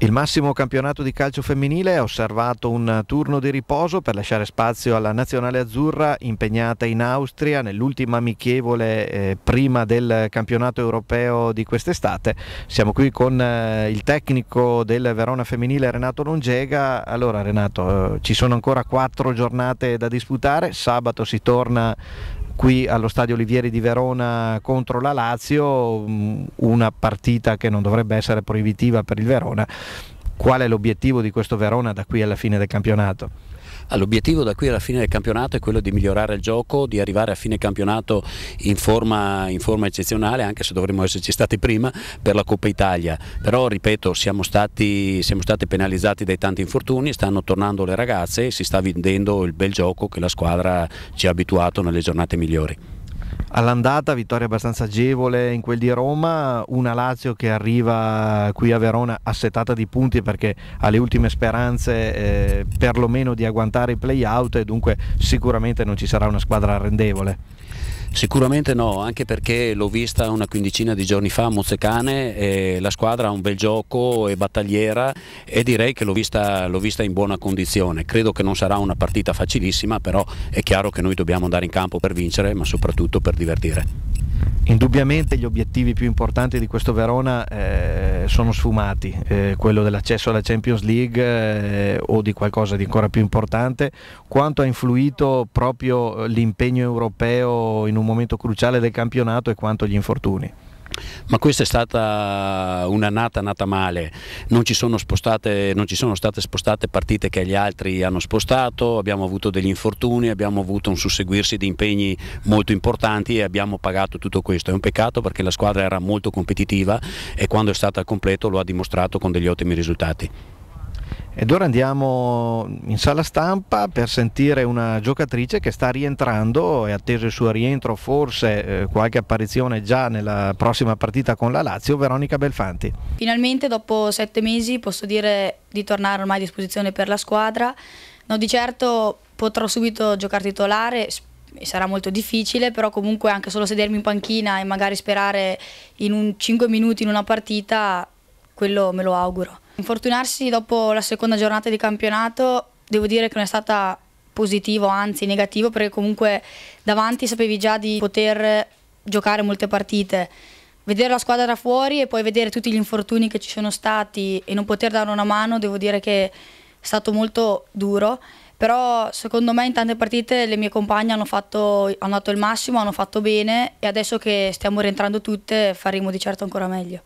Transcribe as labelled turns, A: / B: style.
A: Il massimo campionato di calcio femminile ha osservato un turno di riposo per lasciare spazio alla nazionale azzurra impegnata in Austria nell'ultima amichevole prima del campionato europeo di quest'estate. Siamo qui con il tecnico del Verona femminile Renato Longega. Allora Renato, ci sono ancora 4 giornate da disputare, sabato si torna qui allo Stadio Olivieri di Verona contro la Lazio, una partita che non dovrebbe essere proibitiva per il Verona. Qual è l'obiettivo di questo Verona da qui alla fine del campionato?
B: L'obiettivo da qui alla fine del campionato è quello di migliorare il gioco, di arrivare a fine campionato in forma eccezionale, anche se dovremmo esserci stati prima per la Coppa Italia. Però ripeto, siamo stati penalizzati dai tanti infortuni, stanno tornando le ragazze e si sta vedendo il bel gioco che la squadra ci ha abituato nelle giornate migliori.
A: All'andata vittoria abbastanza agevole in quel di Roma, una Lazio che arriva qui a Verona assetata di punti perché ha le ultime speranze perlomeno di agguantare i play-out e dunque sicuramente non ci sarà una squadra arrendevole.
B: Sicuramente no, anche perché l'ho vista una quindicina di giorni fa a Mozzecane e la squadra ha un bel gioco, è battagliera e direi che l'ho vista in buona condizione. Credo che non sarà una partita facilissima, però è chiaro che noi dobbiamo andare in campo per vincere, ma soprattutto per divertire.
A: Indubbiamente gli obiettivi più importanti di questo Verona sono sfumati, quello dell'accesso alla Champions League o di qualcosa di ancora più importante. Quanto ha influito proprio l'impegno europeo in un momento cruciale del campionato e quanto gli infortuni?
B: Ma questa è stata un'annata nata male, non ci sono state spostate partite che gli altri hanno spostato, abbiamo avuto degli infortuni, abbiamo avuto un susseguirsi di impegni molto importanti e abbiamo pagato tutto questo. È un peccato perché la squadra era molto competitiva e quando è stata al completo lo ha dimostrato con degli ottimi risultati.
A: Ed ora andiamo in sala stampa per sentire una giocatrice che sta rientrando, è atteso il suo rientro, forse qualche apparizione già nella prossima partita con la Lazio, Veronica Belfanti.
C: Finalmente dopo 7 mesi posso dire di tornare ormai a disposizione per la squadra, non di certo potrò subito giocare titolare, sarà molto difficile, però comunque anche solo sedermi in panchina e magari sperare in 5 minuti in una partita, quello me lo auguro. Infortunarsi dopo la seconda giornata di campionato devo dire che non è stata positivo, anzi negativo, perché comunque davanti sapevi già di poter giocare molte partite. Vedere la squadra da fuori e poi vedere tutti gli infortuni che ci sono stati e non poter dare una mano, devo dire che è stato molto duro, però secondo me in tante partite le mie compagne hanno dato il massimo, hanno fatto bene e adesso che stiamo rientrando tutte faremo di certo ancora meglio.